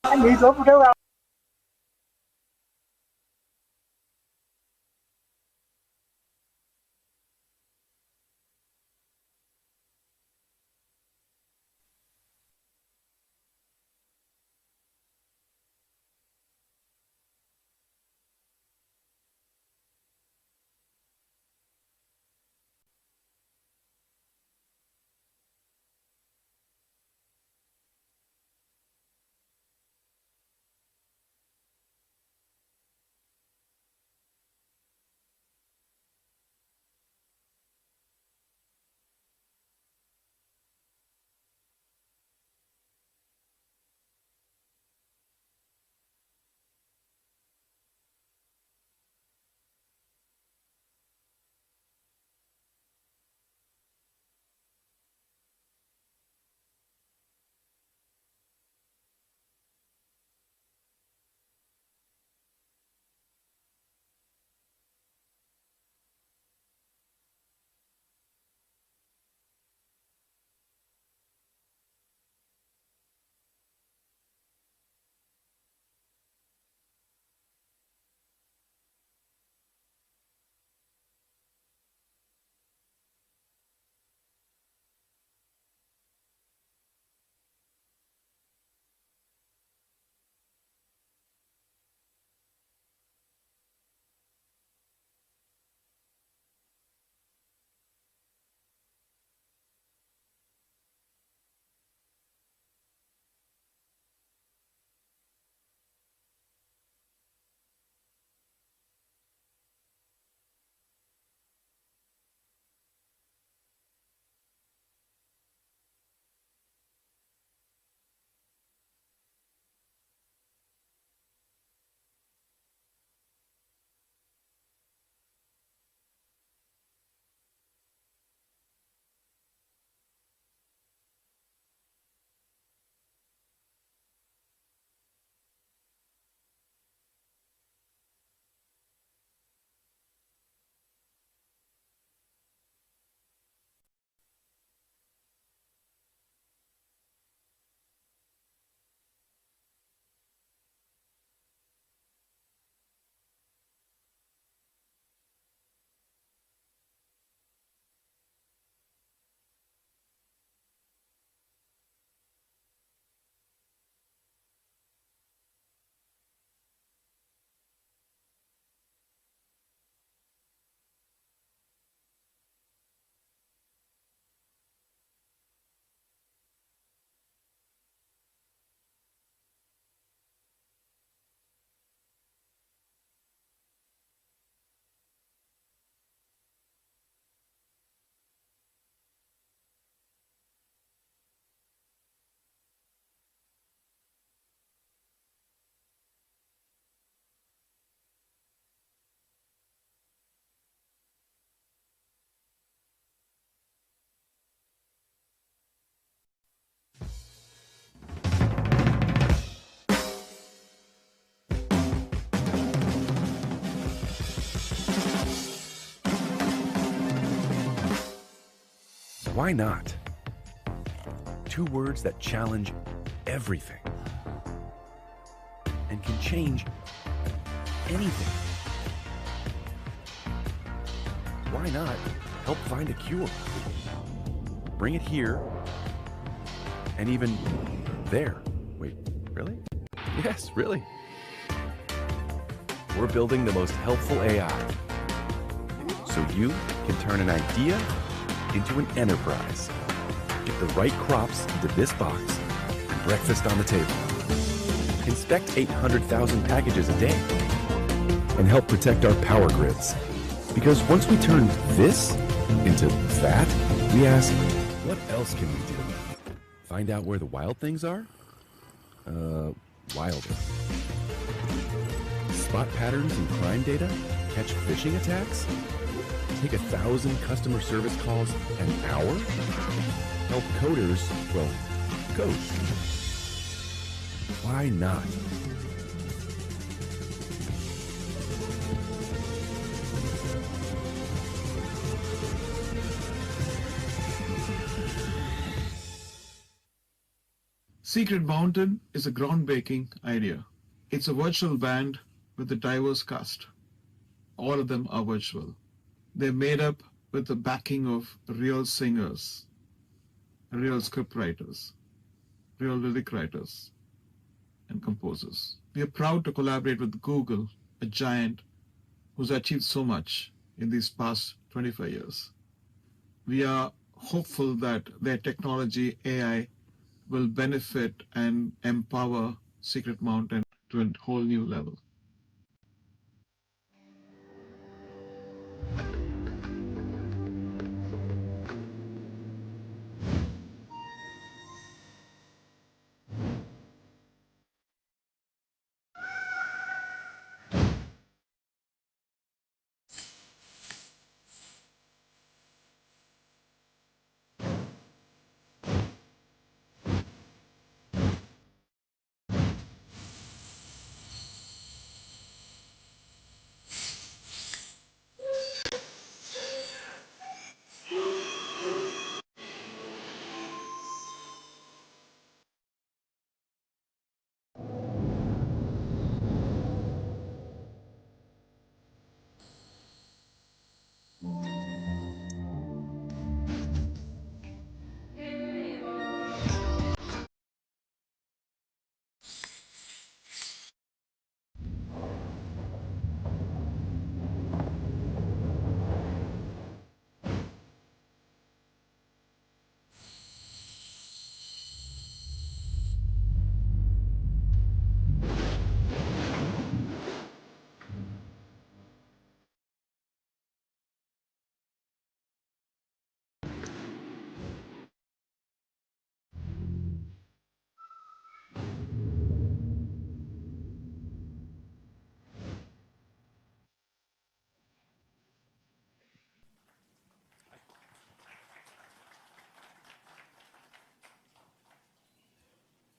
Anh nghĩ xuống kêu vào. Why not? Two words that challenge everything and can change anything. Why not help find a cure? Bring it here and even there. Wait, really? Yes, really. We're building the most helpful AI so you can turn an idea into an enterprise. Get the right crops into this box and breakfast on the table. Inspect 800,000 packages a day and help protect our power grids. Because once we turn this into that, we ask, what else can we do? Find out where the wild things are? Wilder. Spot patterns in crime data? Catch phishing attacks? Take 1,000 customer service calls an hour? Help coders, well, code. Why not? Secret Mountain is a groundbreaking idea. It's a virtual band with a diverse cast. All of them are virtual. They're made up with the backing of real singers, real script writers, real lyric writers, and composers. We are proud to collaborate with Google, a giant who's achieved so much in these past 25 years. We are hopeful that their technology, AI, will benefit and empower Secret Mountain to a whole new level.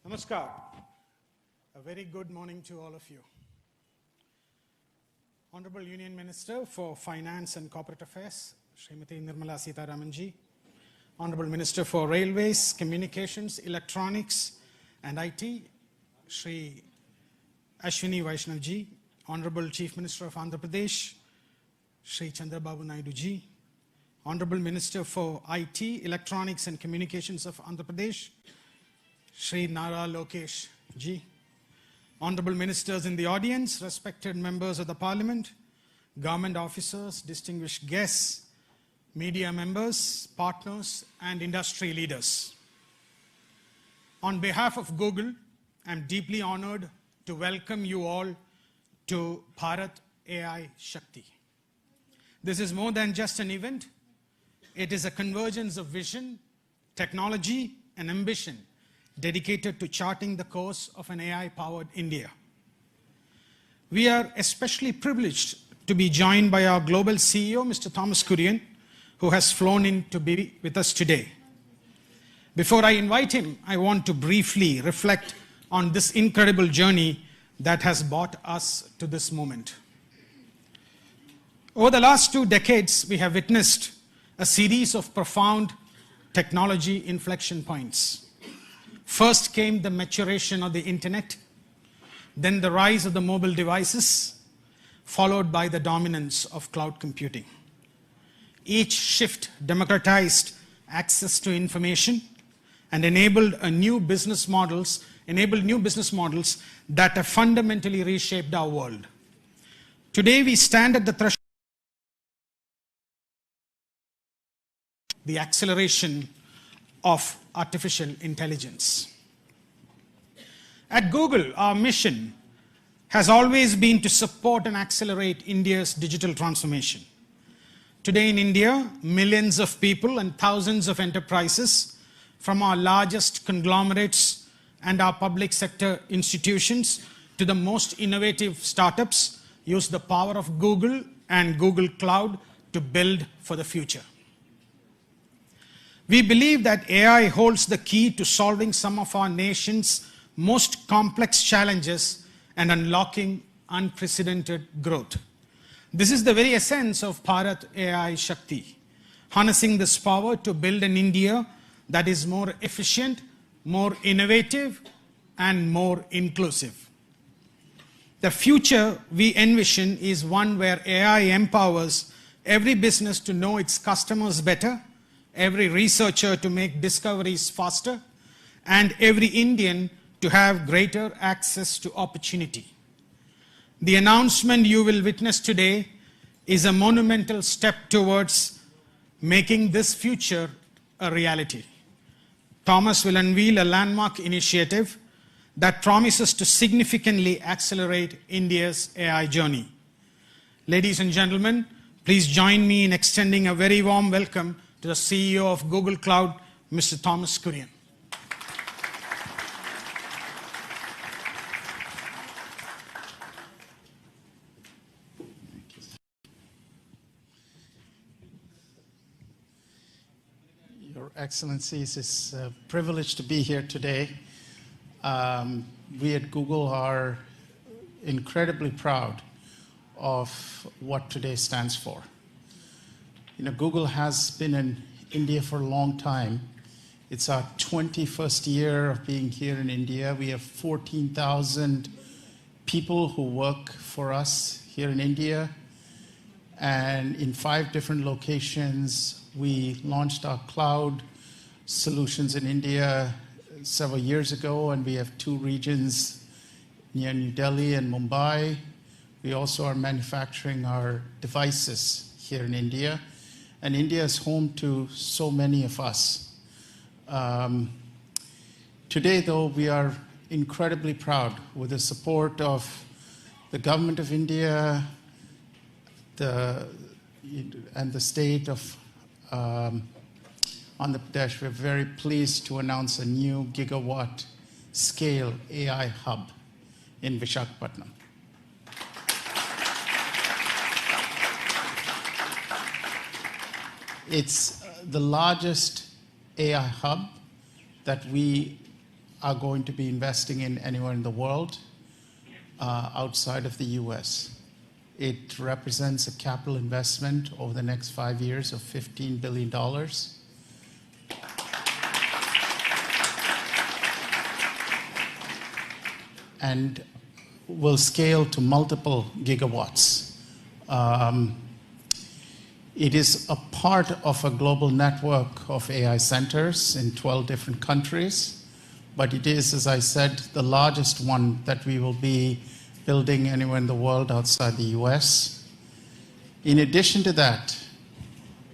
Namaskar. A very good morning to all of you. Honorable Union Minister for Finance and Corporate Affairs, Srimati Nirmala Sitharamanji. Honorable Minister for Railways, Communications, Electronics and IT, Shri Ashwini Vaishnavji. Honorable Chief Minister of Andhra Pradesh, Shri Chandrababu Naidu ji. Honorable Minister for IT, Electronics and Communications of Andhra Pradesh, Shri Nara Lokesh ji. Honorable Ministers in the audience, respected members of the Parliament, government officers, distinguished guests, media members, partners, and industry leaders. On behalf of Google, I'm deeply honored to welcome you all to Bharat AI Shakti. This is more than just an event. It is a convergence of vision, technology, and ambition dedicated to charting the course of an AI-powered India. We are especially privileged to be joined by our global CEO, Mr. Thomas Kurian, who has flown in to be with us today. Before I invite him, I want to briefly reflect on this incredible journey that has brought us to this moment. Over the last 2 decades, we have witnessed a series of profound technology inflection points. First came the maturation of the internet, then the rise of the mobile devices, followed by the dominance of cloud computing. Each shift democratized access to information and enabled new business models that have fundamentally reshaped our world. Today we stand at the threshold of the acceleration of artificial intelligence. At Google, our mission has always been to support and accelerate India's digital transformation. Today in India, millions of people and thousands of enterprises, from our largest conglomerates and our public sector institutions to the most innovative startups, use the power of Google and Google Cloud to build for the future. We believe that AI holds the key to solving some of our nation's most complex challenges and unlocking unprecedented growth. This is the very essence of Bharat AI Shakti, harnessing this power to build an India that is more efficient, more innovative, and more inclusive. The future we envision is one where AI empowers every business to know its customers better, every researcher to make discoveries faster, and every Indian to have greater access to opportunity. The announcement you will witness today is a monumental step towards making this future a reality. Thomas will unveil a landmark initiative that promises to significantly accelerate India's AI journey. Ladies and gentlemen, please join me in extending a very warm welcome to the CEO of Google Cloud, Mr. Thomas Kurian. Your Excellencies, it's a privilege to be here today. We at Google are incredibly proud of what today stands for. Google has been in India for a long time. It's our 21st year of being here in India. We have 14,000 people who work for us here in India. And in 5 different locations, we launched our cloud solutions in India several years ago, and we have 2 regions near New Delhi and Mumbai. We also are manufacturing our devices here in India. And India is home to so many of us. Today, though, we are incredibly proud with the support of the government of India and the state of Andhra Pradesh. We're very pleased to announce a new gigawatt scale AI hub in Visakhapatnam. It's the largest AI hub that we are going to be investing in anywhere in the world outside of the US. It represents a capital investment over the next 5 years of $15 billion. And will scale to multiple gigawatts. It is a part of a global network of AI centers in 12 different countries, but it is, as I said, the largest one that we will be building anywhere in the world outside the US. In addition to that,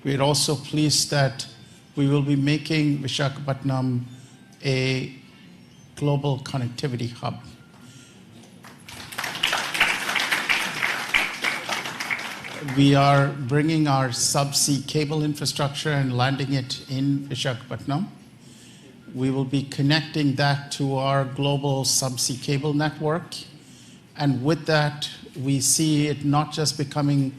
we're also pleased that we will be making Visakhapatnam a global connectivity hub. We are bringing our subsea cable infrastructure and landing it in Visakhapatnam. We will be connecting that to our global subsea cable network. And with that, we see it not just becoming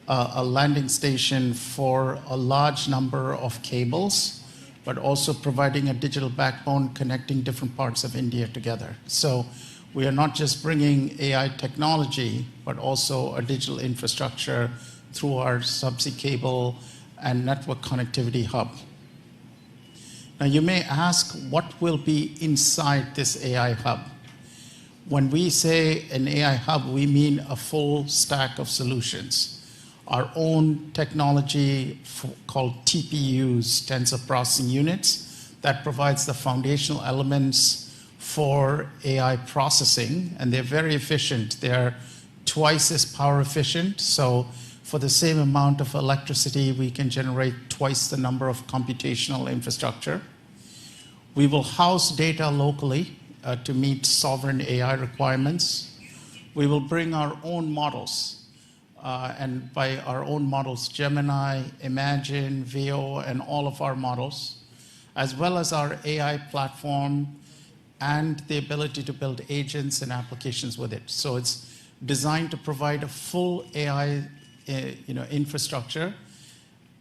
a landing station for a large number of cables, but also providing a digital backbone connecting different parts of India together. So we are not just bringing AI technology, but also a digital infrastructure through our subsea cable and network connectivity hub. Now, you may ask, what will be inside this AI hub? When we say an AI hub, we mean a full stack of solutions. Our own technology called TPUs, tensor processing units, that provides the foundational elements for AI processing, and they're very efficient. They're twice as power efficient, so for the same amount of electricity, we can generate twice the number of computational infrastructure. We will house data locally to meet sovereign AI requirements. We will bring our own models, and by our own models, Gemini, Imagine, Veo, and all of our models, as well as our AI platform and the ability to build agents and applications with it. So it's designed to provide a full AI infrastructure,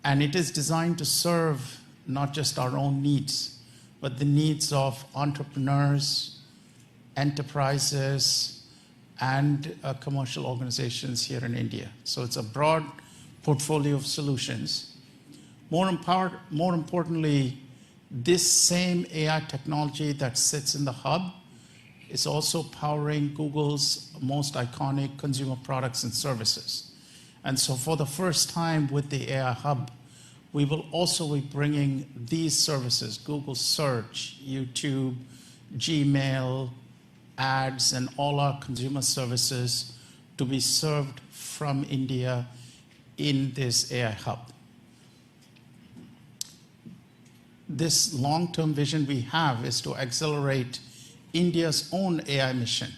and it is designed to serve not just our own needs, but the needs of entrepreneurs, enterprises, and commercial organizations here in India. So it's a broad portfolio of solutions. More importantly, This same AI technology that sits in the hub is also powering Google's most iconic consumer products and services. And so for the first time with the AI Hub, we will also be bringing these services, Google Search, YouTube, Gmail, ads, and all our consumer services to be served from India in this AI Hub. This long-term vision we have is to accelerate India's own AI mission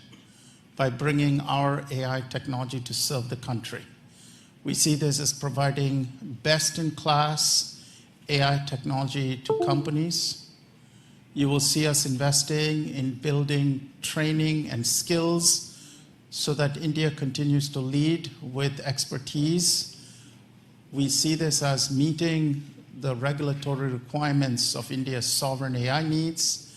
by bringing our AI technology to serve the country. We see this as providing best-in-class AI technology to companies. You will see us investing in building training and skills so that India continues to lead with expertise. We see this as meeting the regulatory requirements of India's sovereign AI needs.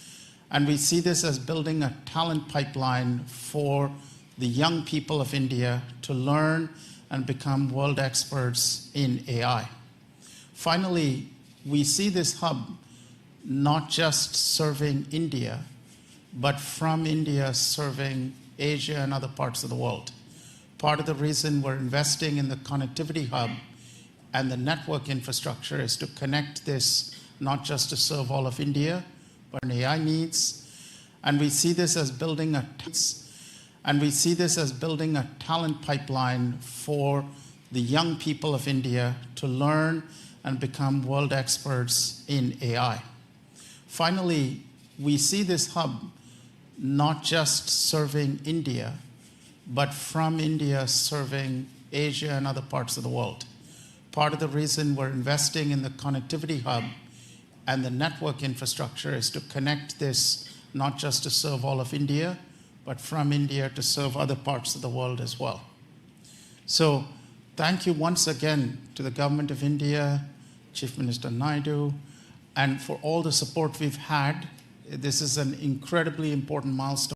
And we see this as building a talent pipeline for the young people of India to learn and become world experts in AI. Finally, we see this hub not just serving India, but from India serving Asia and other parts of the world. Part of the reason we're investing in the connectivity hub and the network infrastructure is to connect this not just to serve all of India, but AI needs. And we see this as building a talent pipeline for the young people of India to learn and become world experts in AI. Finally, we see this hub not just serving India, but from India serving Asia and other parts of the world. Part of the reason we're investing in the connectivity hub and the network infrastructure is to connect this not just to serve all of India, but from India to serve other parts of the world as well. So thank you once again to the Government of India, Chief Minister Naidu, and for all the support we've had. This is an incredibly important milestone.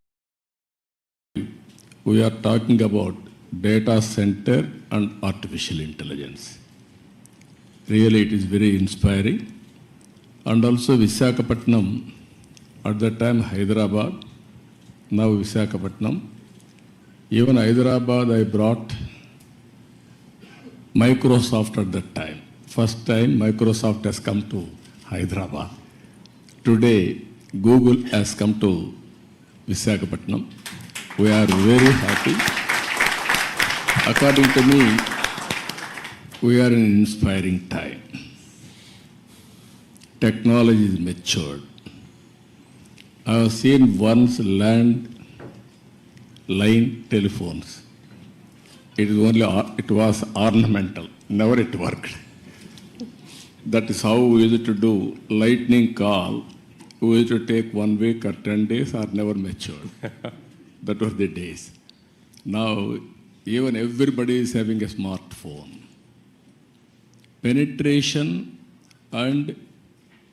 We are talking about data center and artificial intelligence. Really, it is very inspiring. And also Visakhapatnam, at that time Hyderabad, now Visakhapatnam. Even Hyderabad, I brought Microsoft at that time. First time Microsoft has come to Hyderabad. Today, Google has come to Visakhapatnam. We are very happy. According to me, we are in an inspiring time. Technology is matured. I have seen once landline telephones. It was ornamental, never it worked. That is how we used to do lightning call. We used to take 1 week or 10 days or never matured. That were the days. Now, even everybody is having a smartphone. Penetration and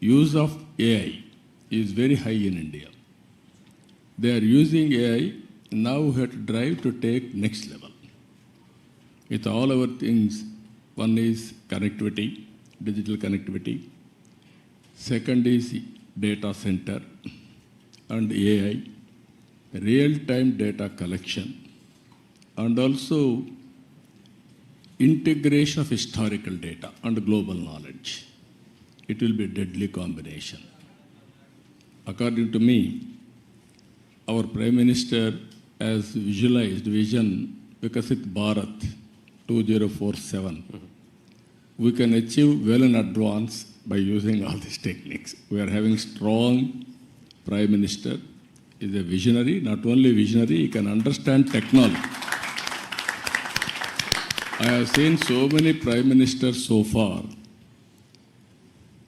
use of AI is very high in India. They are using AI, now we have to drive to take next level. With all our things, one is connectivity, digital connectivity. Second is data center and AI, real-time data collection, and also integration of historical data and global knowledge. It will be a deadly combination. According to me, our Prime Minister has visualized vision Vikasit Bharat 2047. We can achieve well in advance by using all these techniques. We are having strong Prime Minister. He is a visionary, not only visionary, he can understand technology. I have seen so many Prime Ministers so far.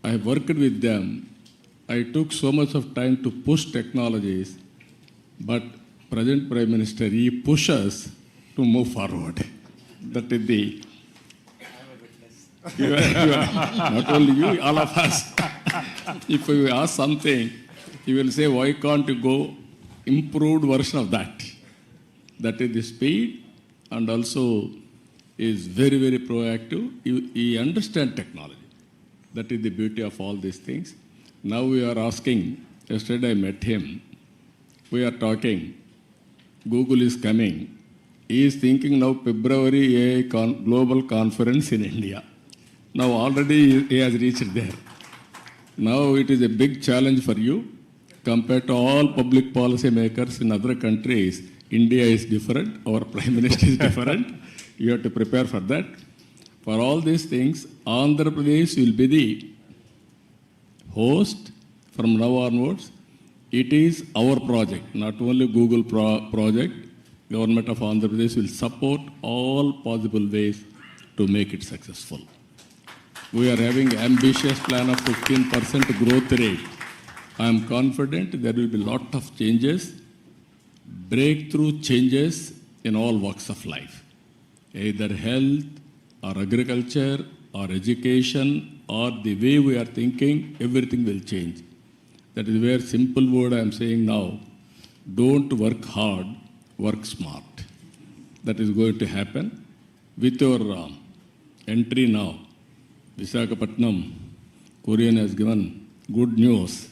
I have worked with them. I took so much of time to push technologies, but present Prime Minister, he pushes to move forward. That is the... not only you, all of us. If you ask something, he will say, why can't you go improved version of that? That is the speed, and also is very, very proactive. He understands technology. That is the beauty of all these things. Now we are asking, yesterday I met him, we are talking, Google is coming. He is thinking now February AI global conference in India. Now already he has reached there. Now it is a big challenge for you. Compared to all public policy makers in other countries, India is different, our Prime Minister is different. You have to prepare for that. For all these things, Andhra Pradesh will be the host from now onwards. It is our project, not only Google project. Government of Andhra Pradesh will support all possible ways to make it successful. We are having ambitious plan of 15% growth rate. I am confident there will be a lot of changes, breakthrough changes in all walks of life, either health or agriculture or education or the way we are thinking, everything will change. That is where simple word I am saying now, don't work hard, work smart. That is going to happen. With your entry now, Visakhapatnam, Korean has given good news,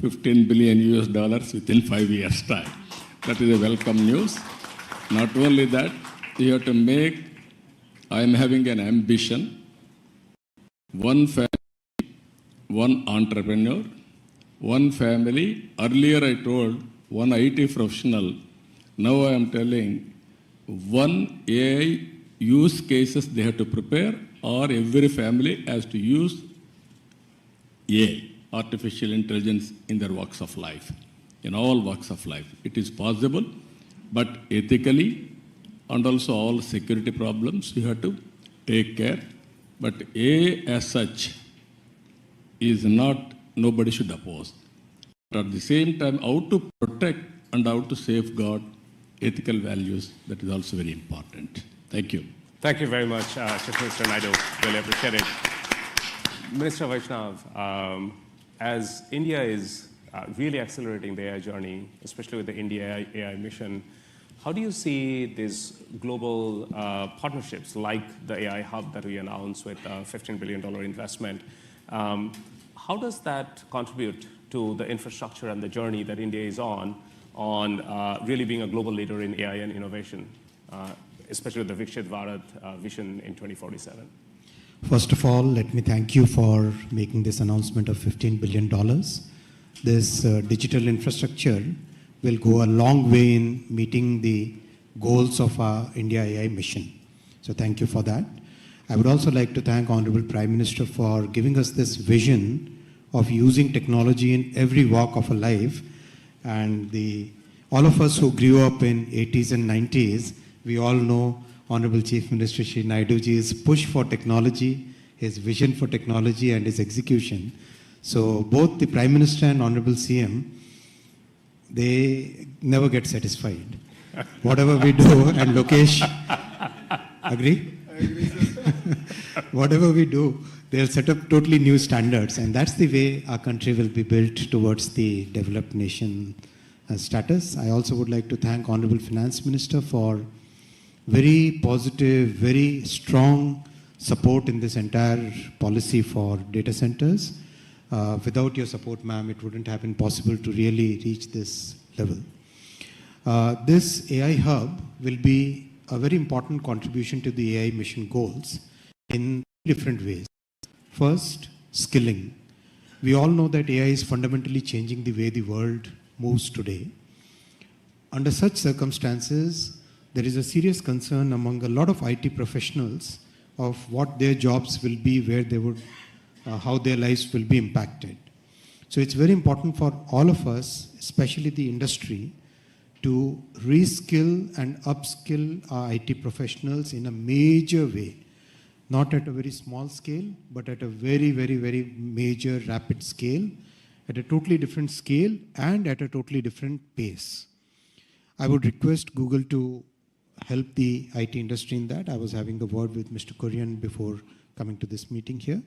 $15 billion within 5 years' time. That is a welcome news. Not only that, you have to make, I am having an ambition, one family, one entrepreneur, one family. Earlier I told one IT professional, now I am telling one AI use cases they have to prepare, or every family has to use AI, artificial intelligence, in their walks of life, in all walks of life. It is possible, but ethically and also all security problems you have to take care. But AI as such is not, nobody should oppose. But at the same time, how to protect and how to safeguard ethical values, that is also very important. Thank you. Thank you very much, Chief Minister Naidu. Really appreciate it. Minister Vaishnav, as India is really accelerating the AI journey, especially with the India AI mission, how do you see these global partnerships like the AI hub that we announced with a $15 billion investment? How does that contribute to the infrastructure and the journey that India is on really being a global leader in AI and innovation, especially with the Viksit Bharat vision in 2047? First of all, let me thank you for making this announcement of $15 billion. This digital infrastructure will go a long way in meeting the goals of our India AI mission. So thank you for that. I would also like to thank Honorable Prime Minister for giving us this vision of using technology in every walk of a life. And all of us who grew up in 80s and 90s, we all know Honorable Chief Minister Shri Naiduji's push for technology, his vision for technology and his execution. So both the Prime Minister and Honorable CM, they never get satisfied. Whatever we do, and Lokesh, agree? I agree, sir. Whatever we do, they'll set up totally new standards, and that's the way our country will be built towards the developed nation status. I also would like to thank Honorable Finance Minister for very positive, very strong support in this entire policy for data centers. Without your support, ma'am, it wouldn't have been possible to really reach this level. This AI hub will be a very important contribution to the AI mission goals in different ways. First, skilling. We all know that AI is fundamentally changing the way the world moves today. Under such circumstances, there is a serious concern among a lot of IT professionals of what their jobs will be, where they would, how their lives will be impacted. So it's very important for all of us, especially the industry, to reskill and upskill our IT professionals in a major way. Not at a very small scale, but at a very, very, very major, rapid scale, at a totally different scale and at a totally different pace. I would request Google to help the IT industry in that. I was having a word with Mr. Korean before coming to this meeting here.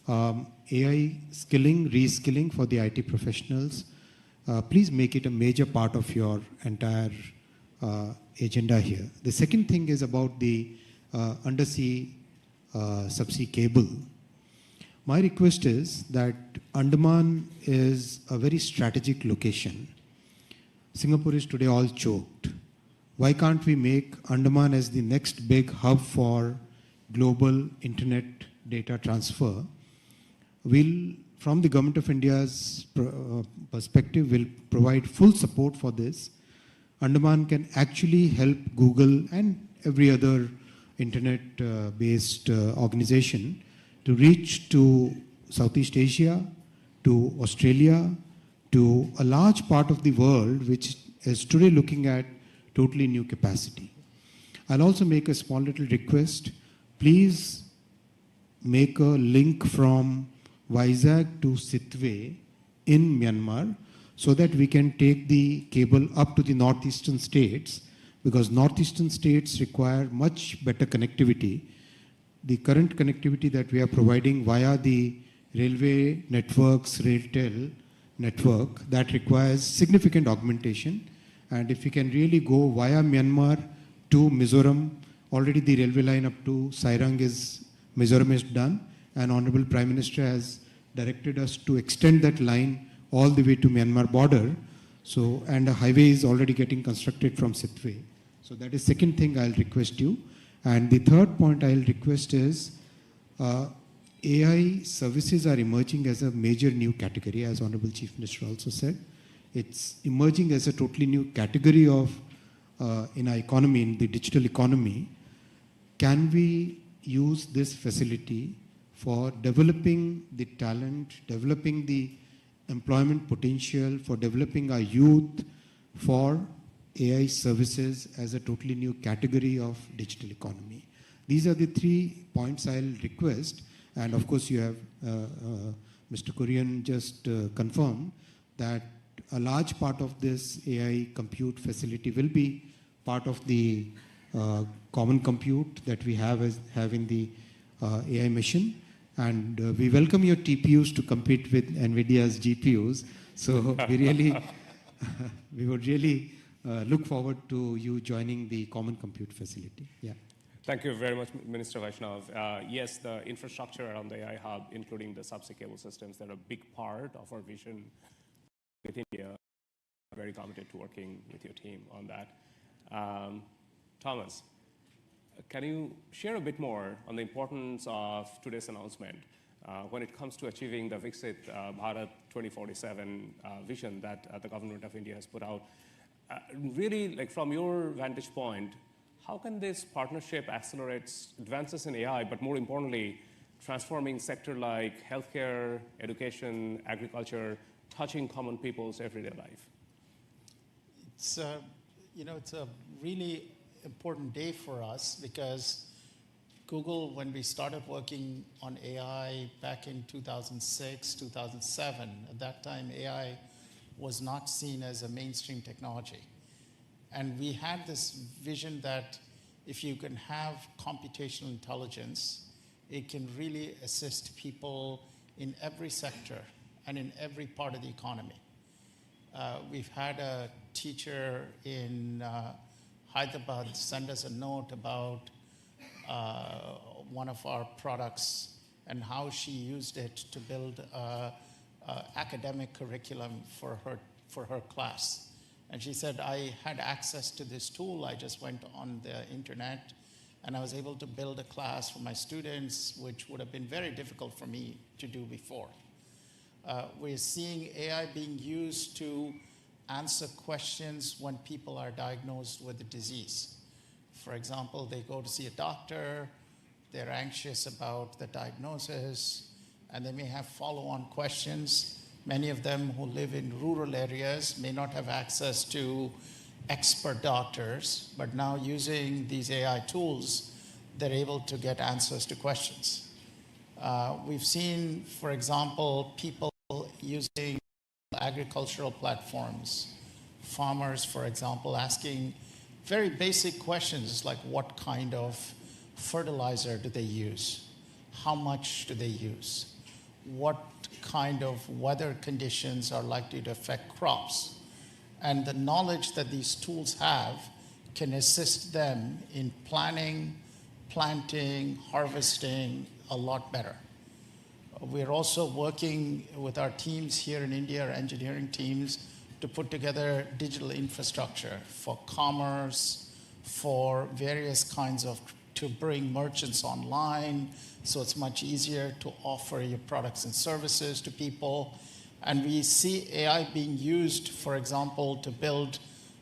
AI skilling, reskilling for the IT professionals, please make it a major part of your entire agenda here. The second thing is about the undersea subsea cable. My request is that Andaman is a very strategic location. Singapore is today all choked. Why can't we make Andaman as the next big hub for global internet data transfer? We'll, from the Government of India's perspective, will provide full support for this. Andaman can actually help Google and every other internet-based organization to reach to Southeast Asia, to Australia, to a large part of the world which is today looking at totally new capacity. I'll also make a small little request. Please make a link from Vizag to Sitwe in Myanmar so that we can take the cable up to the northeastern states, because northeastern states require much better connectivity. The current connectivity that we are providing via the railway networks, RailTel network, that requires significant augmentation. And if we can really go via Myanmar to Mizoram, already the railway line up to Sairang is, Mizoram is done, and Honorable Prime Minister has directed us to extend that line all the way to Myanmar border. So, and a highway is already getting constructed from Sitwe. So that is second thing I'll request you. And the third point I'll request is AI services are emerging as a major new category, as Honorable Chief Minister also said. It's emerging as a totally new category of in our economy, in the digital economy. Can we use this facility for developing the talent, developing the employment potential, for developing our youth, for AI services as a totally new category of digital economy? These are the 3 points I'll request. And of course, you have Mr. Kurian just confirmed that a large part of this AI compute facility will be part of the common compute that we have in the AI mission. And we welcome your TPUs to compete with NVIDIA's GPUs. So we would really look forward to you joining the common compute facility. Yeah. Thank you very much, Minister Vaishnav. Yes, the infrastructure around the AI hub, including the subsea cable systems, they're a big part of our vision with India. I'm very committed to working with your team on that. Thomas, can you share a bit more on the importance of today's announcement when it comes to achieving the Viksit Bharat 2047 vision that the Government of India has put out? Really, like from your vantage point, how can this partnership accelerate advances in AI, but more importantly, transforming sector like healthcare, education, agriculture, touching common people's everyday life? It's it's a really important day for us because Google, when we started working on AI back in 2006, 2007, at that time AI was not seen as a mainstream technology. And we had this vision that if you can have computational intelligence, it can really assist people in every sector and in every part of the economy. We've had a teacher in Hyderabad send us a note about one of our products and how she used it to build academic curriculum for her class. And she said, I had access to this tool. I just went on the internet and I was able to build a class for my students, which would have been very difficult for me to do before. We're seeing AI being used to answer questions when people are diagnosed with a disease. For example, they go to see a doctor, they're anxious about the diagnosis, and they may have follow-on questions. Many of them who live in rural areas may not have access to expert doctors, but now using these AI tools, they're able to get answers to questions. We've seen, for example, people using agricultural platforms, farmers, for example, asking very basic questions like what kind of fertilizer do they use? How much do they use? What kind of weather conditions are likely to affect crops? And the knowledge that these tools have can assist them in planning, planting, harvesting a lot better. We're also working with our teams here in India, our engineering teams, to put together digital infrastructure for commerce, for various kinds of, to bring merchants online, so it's much easier to offer your products and services to people. And we see AI being used, for example, to build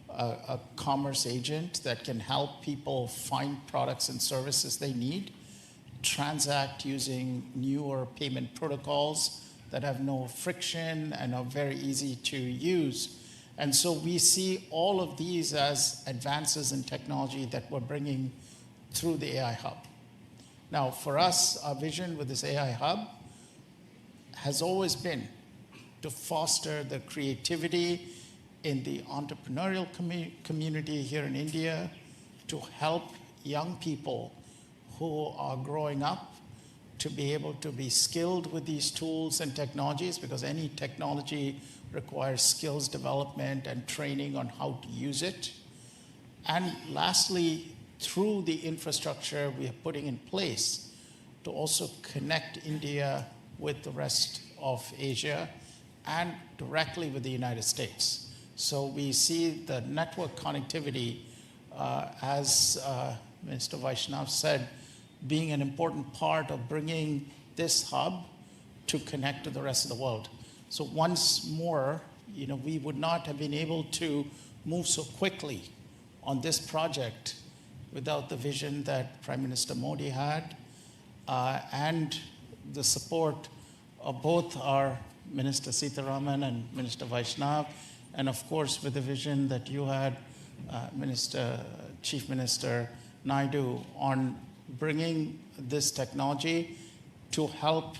a commerce agent that can help people find products and services they need, transact using newer payment protocols that have no friction and are very easy to use. And so we see all of these as advances in technology that we're bringing through the AI Hub. Now, for us, our vision with this AI Hub has always been to foster the creativity in the entrepreneurial community here in India, to help young people who are growing up to be able to be skilled with these tools and technologies, because any technology requires skills development and training on how to use it. And lastly, through the infrastructure we are putting in place to also connect India with the rest of Asia and directly with the United States. So we see the network connectivity, as Minister Vaishnav said, being an important part of bringing this hub to connect to the rest of the world. So once more, we would not have been able to move so quickly on this project without the vision that Prime Minister Modi had, and the support of both our Minister Sitharaman and Minister Vaishnav, and of course with the vision that you had, Chief Minister Naidu, on bringing this technology to help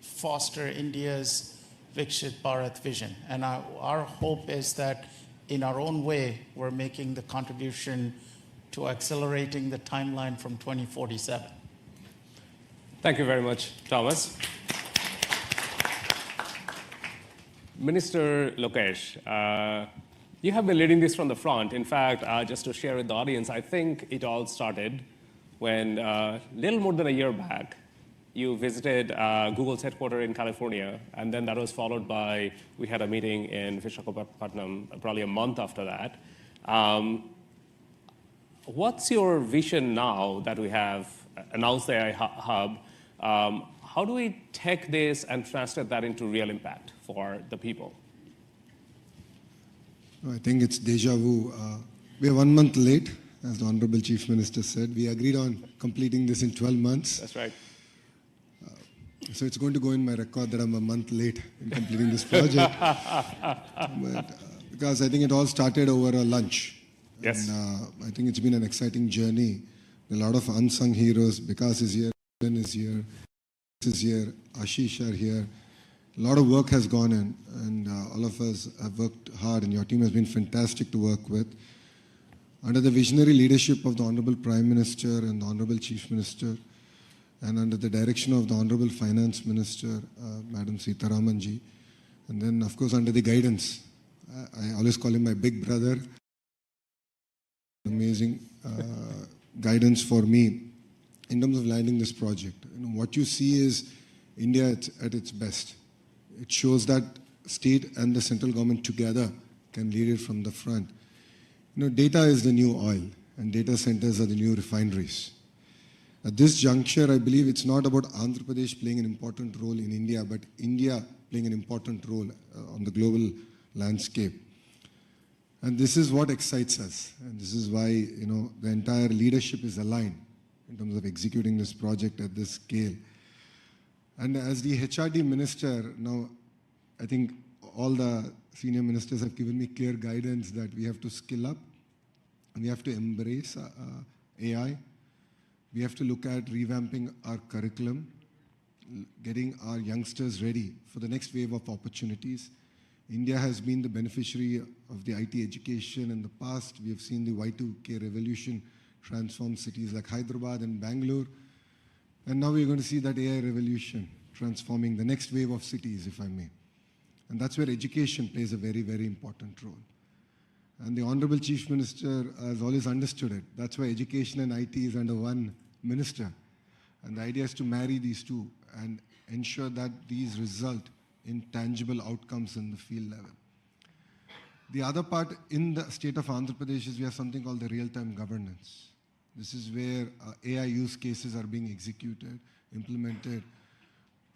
foster India's Viksit Bharat vision. And our hope is that in our own way, we're making the contribution to accelerating the timeline from 2047. Thank you very much, Thomas. Minister Lokesh, you have been leading this from the front. In fact, just to share with the audience, I think it all started when, little more than a year back, you visited Google's headquarters in California, and then that was followed by, we had a meeting in Visakhapatnam probably a month after that. What's your vision now that we have announced the AI Hub? How do we take this and translate that into real impact for the people? I think it's deja vu. We are 1 month late, as the Honorable Chief Minister said. We agreed on completing this in 12 months. That's right. So it's going to go in my record that I'm a month late in completing this project. Because I think it all started over a lunch. Yes. And I think it's been an exciting journey. A lot of unsung heroes. Vikas is here, Ben is here, Ashish are here. A lot of work has gone in, and all of us have worked hard, and your team has been fantastic to work with. Under the visionary leadership of the Honorable Prime Minister and the Honorable Chief Minister, and under the direction of the Honorable Finance Minister, Madam Sitharaman ji, and then of course under the guidance, I always call him my big brother, amazing guidance for me in terms of landing this project. What you see is India at its best. It shows that state and the central government together can lead it from the front. Data is the new oil, and data centers are the new refineries. At this juncture, I believe it's not about Andhra Pradesh playing an important role in India, but India playing an important role on the global landscape. And this is what excites us, and this is why the entire leadership is aligned in terms of executing this project at this scale. And as the HRD minister, now I think all the senior ministers have given me clear guidance that we have to skill up, and we have to embrace AI. We have to look at revamping our curriculum, getting our youngsters ready for the next wave of opportunities. India has been the beneficiary of the IT education in the past. We have seen the Y2K revolution transform cities like Hyderabad and Bangalore. And now we're going to see that AI revolution transforming the next wave of cities, if I may. And that's where education plays a very, very important role. And the Honorable Chief Minister has always understood it. That's why education and IT is under one minister. And the idea is to marry these two. And ensure that these result in tangible outcomes in the field level. The other part in the state of Andhra Pradesh is we have something called the real-time governance. This is where AI use cases are being executed, implemented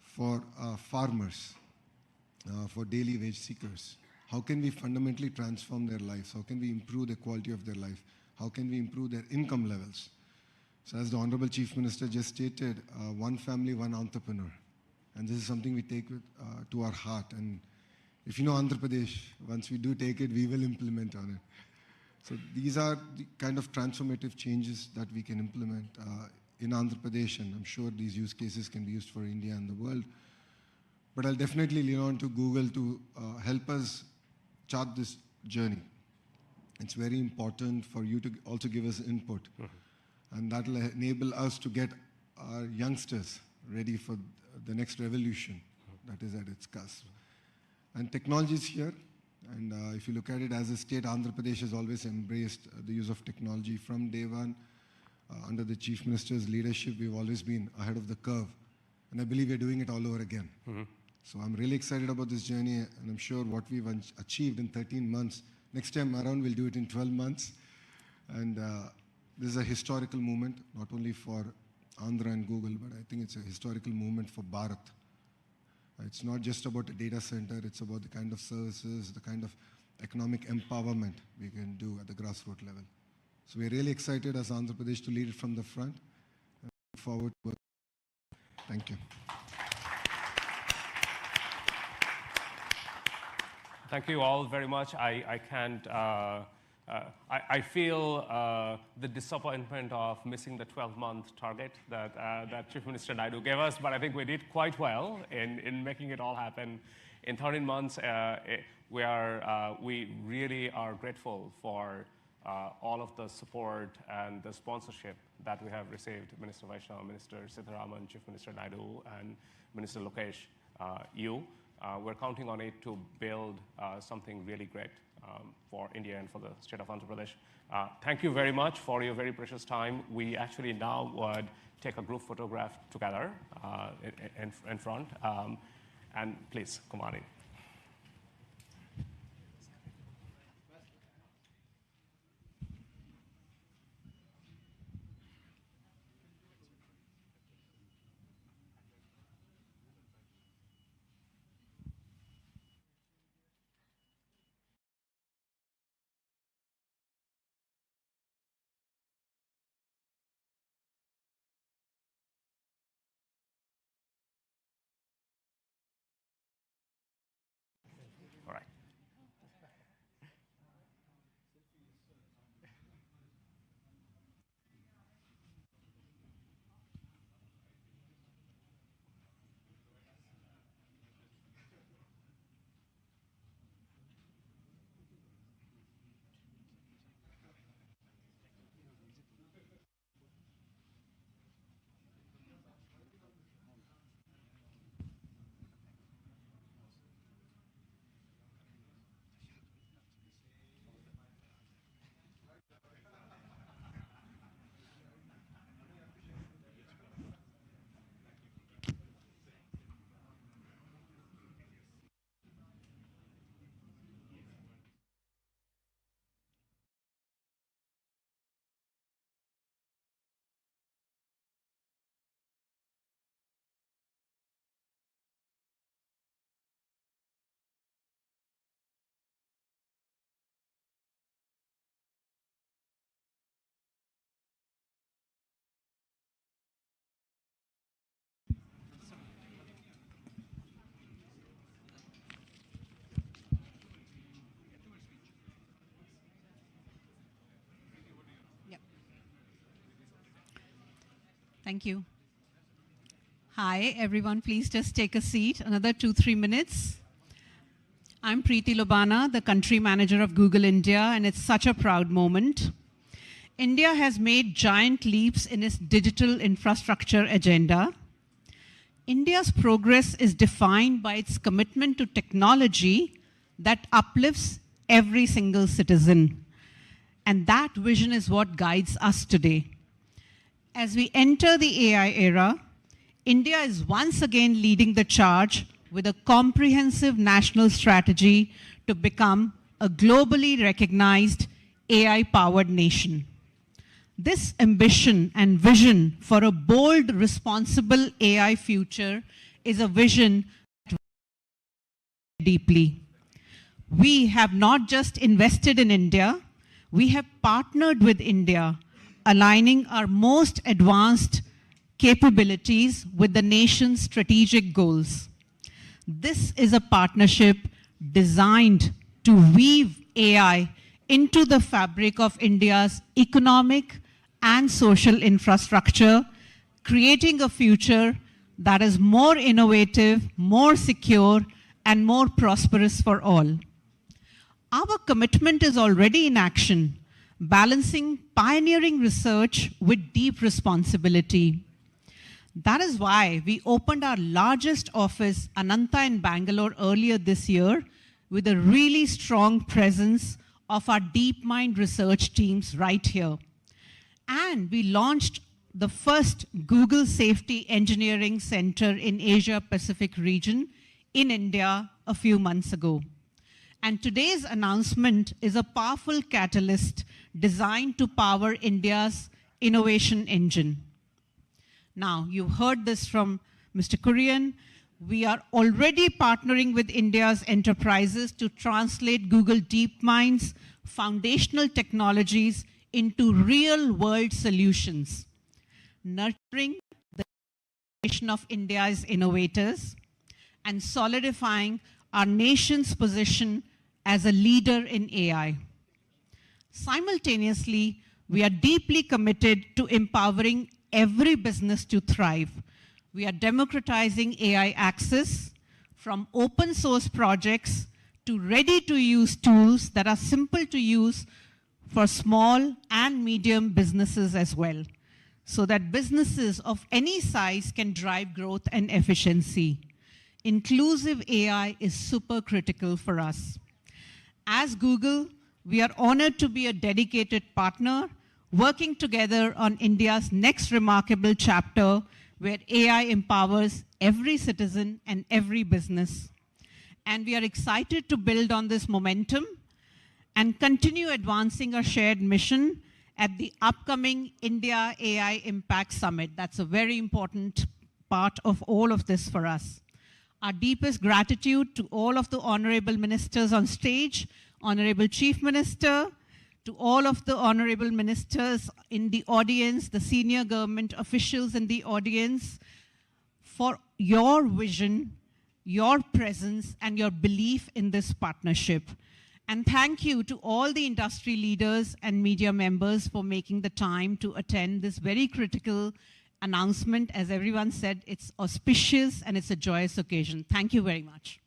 for farmers, for daily wage seekers. How can we fundamentally transform their lives? How can we improve the quality of their life? How can we improve their income levels? So as the Honorable Chief Minister just stated, one family, one entrepreneur. And this is something we take to our heart. And if you know Andhra Pradesh, once we do take it, we will implement on it. So these are the kind of transformative changes that we can implement in Andhra Pradesh, and I'm sure these use cases can be used for India and the world. But I'll definitely lean on to Google to help us chart this journey. It's very important for you to also give us input, and that will enable us to get our youngsters ready for the next revolution that is at its cusp. And technology is here. And if you look at it as a state, Andhra Pradesh has always embraced the use of technology from day one. Under the Chief Minister's leadership, we've always been ahead of the curve. And I believe we're doing it all over again. So I'm really excited about this journey, and I'm sure what we've achieved in 13 months, next time around we'll do it in 12 months. And this is a historical moment, not only for Andhra and Google, but I think it's a historical moment for Bharat. It's not just about a data center, it's about the kind of services, the kind of economic empowerment we can do at the grassroots level. So we're really excited as Andhra Pradesh to lead it from the front. And look forward to it. Thank you. Thank you all very much. I can't, I feel the disappointment of missing the 12-month target that Chief Minister Naidu gave us, but I think we did quite well in making it all happen. In 13 months, we really are grateful for all of the support and the sponsorship that we have received. Minister Vaishnav, Minister Sitharaman, Chief Minister Naidu, and Minister Lokesh, you. We're counting on it to build something really great for India and for the state of Andhra Pradesh. Thank you very much for your very precious time. We actually now would take a group photograph together in front. And please, come on in. All right. Thank you. Hi, everyone. Please just take a seat. Another 2-3 minutes. I'm Preeti Lobana, the country manager of Google India, and it's such a proud moment. India has made giant leaps in its digital infrastructure agenda. India's progress is defined by its commitment to technology that uplifts every single citizen. And that vision is what guides us today. As we enter the AI era, India is once again leading the charge with a comprehensive national strategy to become a globally recognized AI-powered nation. This ambition and vision for a bold, responsible AI future is a vision that we deeply. We have not just invested in India, we have partnered with India, aligning our most advanced capabilities with the nation's strategic goals. This is a partnership designed to weave AI into the fabric of India's economic and social infrastructure, creating a future that is more innovative, more secure, and more prosperous for all. Our commitment is already in action, balancing pioneering research with deep responsibility. That is why we opened our largest office, Ananta in Bangalore, earlier this year, with a really strong presence of our DeepMind research teams right here. And we launched the first Google Safety Engineering Center in Asia Pacific region in India a few months ago. And today's announcement is a powerful catalyst designed to power India's innovation engine. Now, you've heard this from Mr. Kurian. We are already partnering with India's enterprises to translate Google DeepMind's foundational technologies into real-world solutions, nurturing the generation of India's innovators and solidifying our nation's position as a leader in AI. Simultaneously, we are deeply committed to empowering every business to thrive. We are democratizing AI access from open source projects to ready-to-use tools that are simple to use for small and medium businesses as well, so that businesses of any size can drive growth and efficiency. Inclusive AI is super critical for us. As Google, we are honored to be a dedicated partner working together on India's next remarkable chapter where AI empowers every citizen and every business. And we are excited to build on this momentum and continue advancing our shared mission at the upcoming India AI Impact Summit. That's a very important part of all of this for us. Our deepest gratitude to all of the honorable ministers on stage, Honorable Chief Minister, to all of the honorable ministers in the audience, the senior government officials in the audience, for your vision, your presence, and your belief in this partnership. And thank you to all the industry leaders and media members for making the time to attend this very critical announcement. As everyone said, it's auspicious and it's a joyous occasion. Thank you very much.